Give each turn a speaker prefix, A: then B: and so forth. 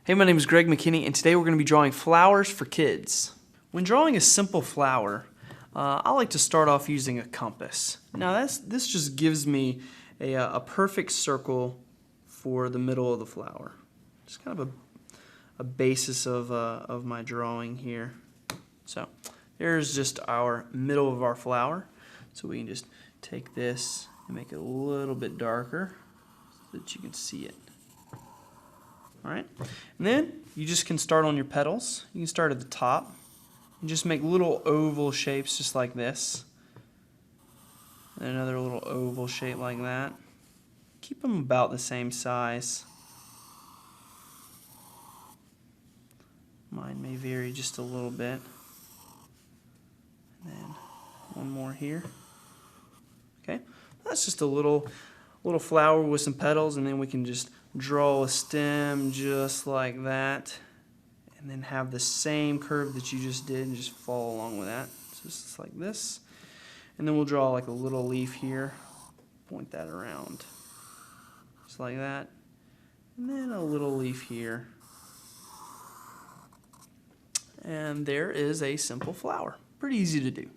A: Hey, my name is Greg McKinney, and today we're going to be drawing flowers for kids. When drawing a simple flower, I like to start off using a compass. Now this just gives me a perfect circle for the middle of the flower. Just kind of a basis of my drawing here. So there's just our middle of our flower. So we can just take this and make it a little bit darker so that you can see it. Alright, and then you just can start on your petals. You can start at the top and just make little oval shapes just like this. And another little oval shape like that. Keep them about the same size. Mine may vary just a little bit. And then one more here. Okay, that's just a little flower with some petals, and then we can just draw a stem just like that, and then have the same curve that you just did and just follow along with that. So just like this, and then we'll draw like a little leaf here, point that around just like that, and then a little leaf here, and there is a simple flower. Pretty easy to do.